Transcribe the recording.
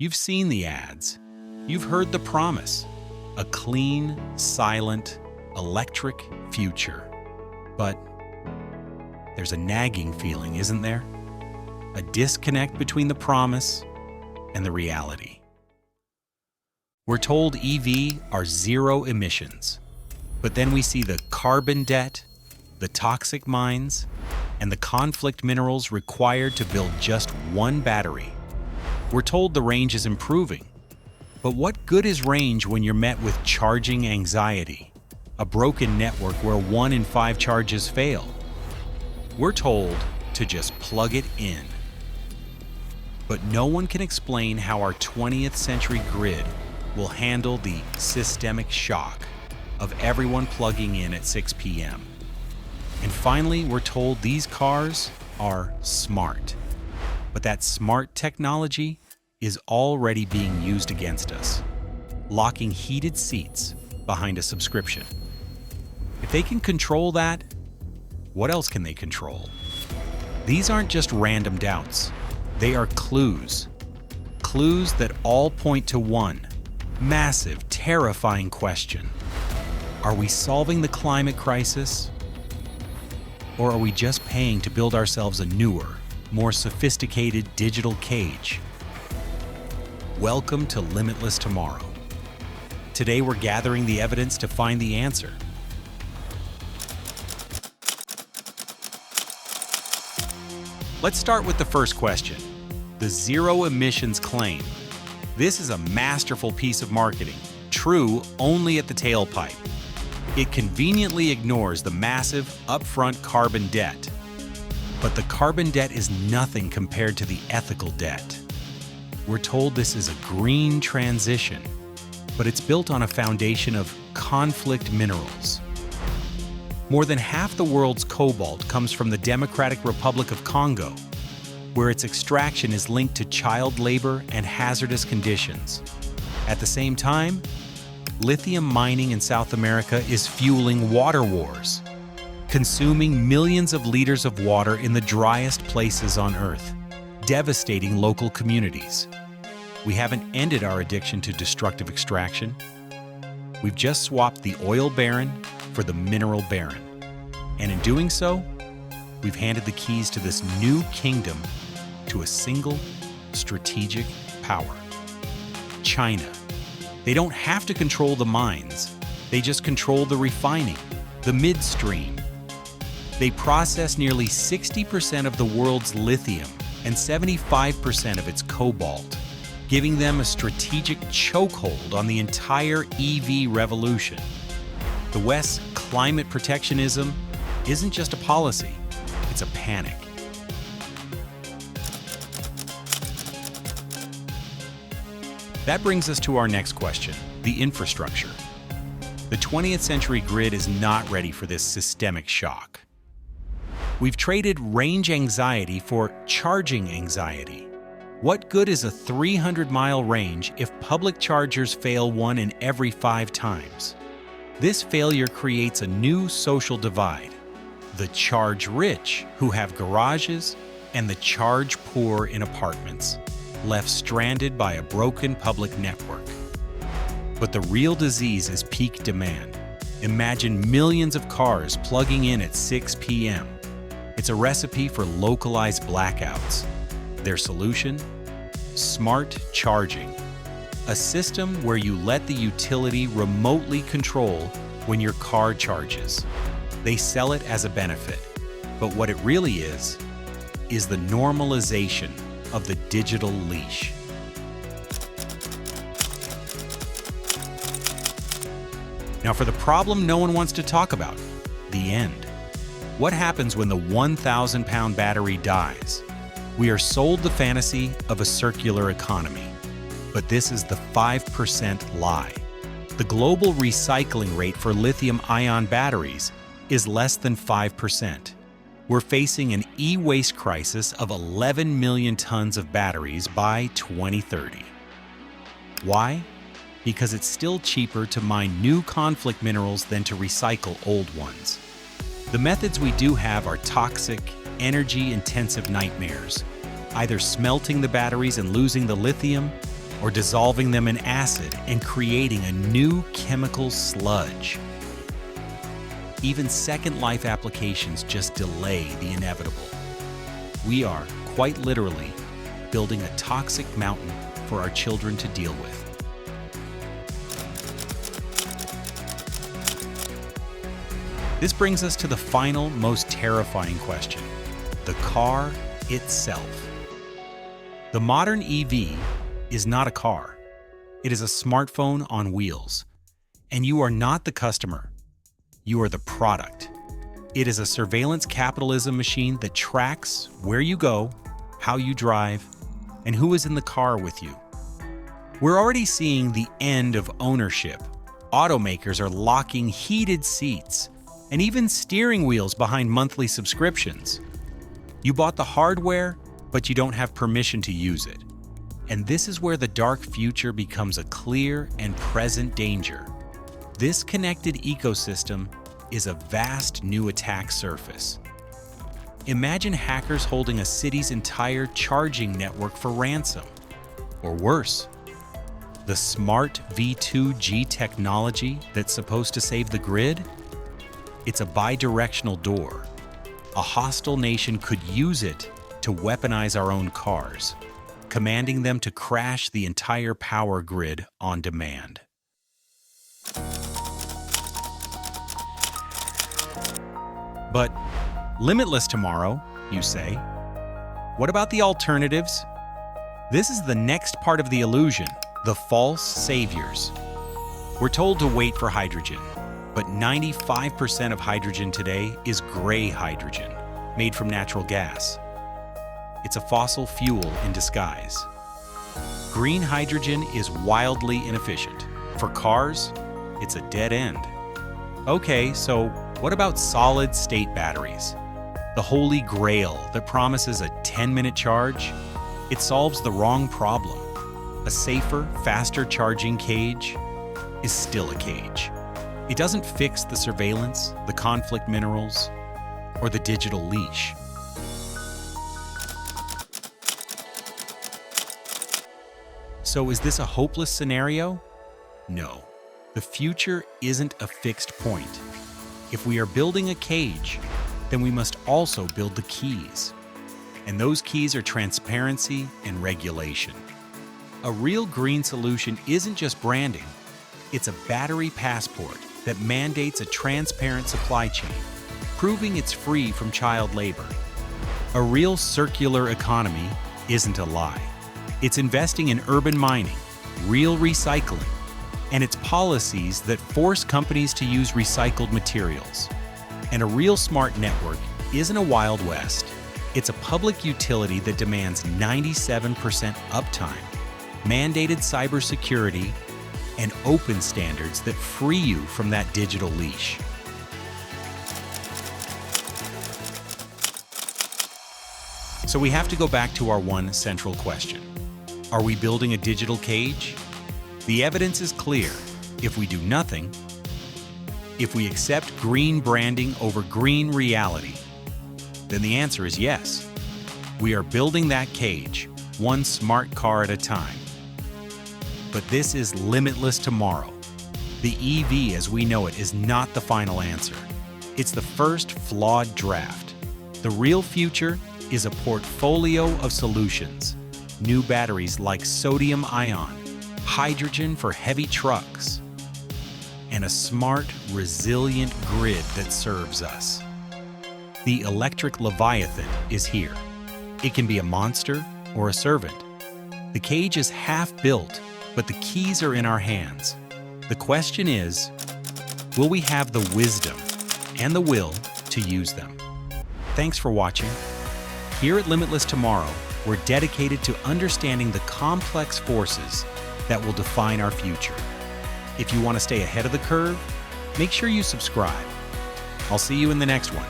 You've seen the ads. You've heard the promise. A clean, silent, electric future. But there's a nagging feeling, isn't there? A disconnect between the promise and the reality. We're told EV are zero emissions, but then we see the carbon debt, the toxic mines, and the conflict minerals required to build just one battery. We're told the range is improving, but what good is range when you're met with charging anxiety, a broken network where 1 in 5 charges fail? We're told to just plug it in. But no one can explain how our 20th century grid will handle the systemic shock of everyone plugging in at 6 p.m. And finally, we're told these cars are smart. But that smart technology is already being used against us, locking heated seats behind a subscription. If they can control that, what else can they control? These aren't just random doubts. They are clues. Clues that all point to one massive, terrifying question. Are we solving the climate crisis? Or are we just paying to build ourselves a newer, more sophisticated digital cage? Welcome to Limitless Tomorrow. Today we're gathering the evidence to find the answer. Let's start with the first question, the zero emissions claim. This is a masterful piece of marketing, true only at the tailpipe. It conveniently ignores the massive upfront carbon debt. But the carbon debt is nothing compared to the ethical debt. We're told this is a green transition, but it's built on a foundation of conflict minerals. More than half the world's cobalt comes from the Democratic Republic of Congo, where its extraction is linked to child labor and hazardous conditions. At the same time, lithium mining in South America is fueling water wars, consuming millions of liters of water in the driest places on Earth, devastating local communities. We haven't ended our addiction to destructive extraction. We've just swapped the oil baron for the mineral baron. And in doing so, we've handed the keys to this new kingdom to a single strategic power, China. They don't have to control the mines. They just control the refining, the midstream. They process nearly 60% of the world's lithium and 75% of its cobalt, giving them a strategic chokehold on the entire EV revolution. The West's climate protectionism isn't just a policy, it's a panic. That brings us to our next question, the infrastructure. The 20th century grid is not ready for this systemic shock. We've traded range anxiety for charging anxiety. What good is a 300-mile range if public chargers fail 1 in every 5 times? This failure creates a new social divide. The charge-rich, who have garages, and the charge-poor in apartments, left stranded by a broken public network. But the real disease is peak demand. Imagine millions of cars plugging in at 6 p.m. It's a recipe for localized blackouts. Their solution? Smart charging. A system where you let the utility remotely control when your car charges. They sell it as a benefit, but what it really is the normalization of the digital leash. Now for the problem no one wants to talk about, the end. What happens when the 1,000-pound battery dies? We are sold the fantasy of a circular economy, but this is the 5% lie. The global recycling rate for lithium-ion batteries is less than 5%. We're facing an e-waste crisis of 11 million tons of batteries by 2030. Why? Because it's still cheaper to mine new conflict minerals than to recycle old ones. The methods we do have are toxic, energy-intensive nightmares, either smelting the batteries and losing the lithium, or dissolving them in acid and creating a new chemical sludge. Even Second Life applications just delay the inevitable. We are, quite literally, building a toxic mountain for our children to deal with. This brings us to the final, most terrifying question: the car itself. The modern EV is not a car. It is a smartphone on wheels. And you are not the customer. You are the product. It is a surveillance capitalism machine that tracks where you go, how you drive, and who is in the car with you. We're already seeing the end of ownership. Automakers are locking heated seats and even steering wheels behind monthly subscriptions. You bought the hardware, but you don't have permission to use it. And this is where the dark future becomes a clear and present danger. This connected ecosystem is a vast new attack surface. Imagine hackers holding a city's entire charging network for ransom. Or worse, the smart V2G technology that's supposed to save the grid? It's a bi-directional door. A hostile nation could use it to weaponize our own cars, commanding them to crash the entire power grid on demand. But limitless tomorrow, you say? What about the alternatives? This is the next part of the illusion, the false saviors. We're told to wait for hydrogen, but 95% of hydrogen today is gray hydrogen, made from natural gas. It's a fossil fuel in disguise. Green hydrogen is wildly inefficient. For cars, it's a dead end. Okay, so what about solid-state batteries? The holy grail that promises a 10-minute charge? It solves the wrong problem. A safer, faster charging cage is still a cage. It doesn't fix the surveillance, the conflict minerals, or the digital leash. So is this a hopeless scenario? No. The future isn't a fixed point. If we are building a cage, then we must also build the keys. And those keys are transparency and regulation. A real green solution isn't just branding. It's a battery passport that mandates a transparent supply chain, proving it's free from child labor. A real circular economy isn't a lie. It's investing in urban mining, real recycling, and it's policies that force companies to use recycled materials. And a real smart network isn't a Wild West. It's a public utility that demands 97% uptime, mandated cybersecurity, and open standards that free you from that digital leash. So we have to go back to our one central question. Are we building a digital cage? The evidence is clear. If we do nothing, if we accept green branding over green reality, then the answer is yes. We are building that cage, one smart car at a time. But this is limitless tomorrow. The EV as we know it is not the final answer. It's the first flawed draft. The real future is a portfolio of solutions. New batteries like sodium ion, hydrogen for heavy trucks, and a smart, resilient grid that serves us. The electric Leviathan is here. It can be a monster or a servant. The cage is half built, but the keys are in our hands. The question is, will we have the wisdom and the will to use them? Thanks for watching. Here at Limitless Tomorrow, we're dedicated to understanding the complex forces that will define our future. If you want to stay ahead of the curve, make sure you subscribe. I'll see you in the next one.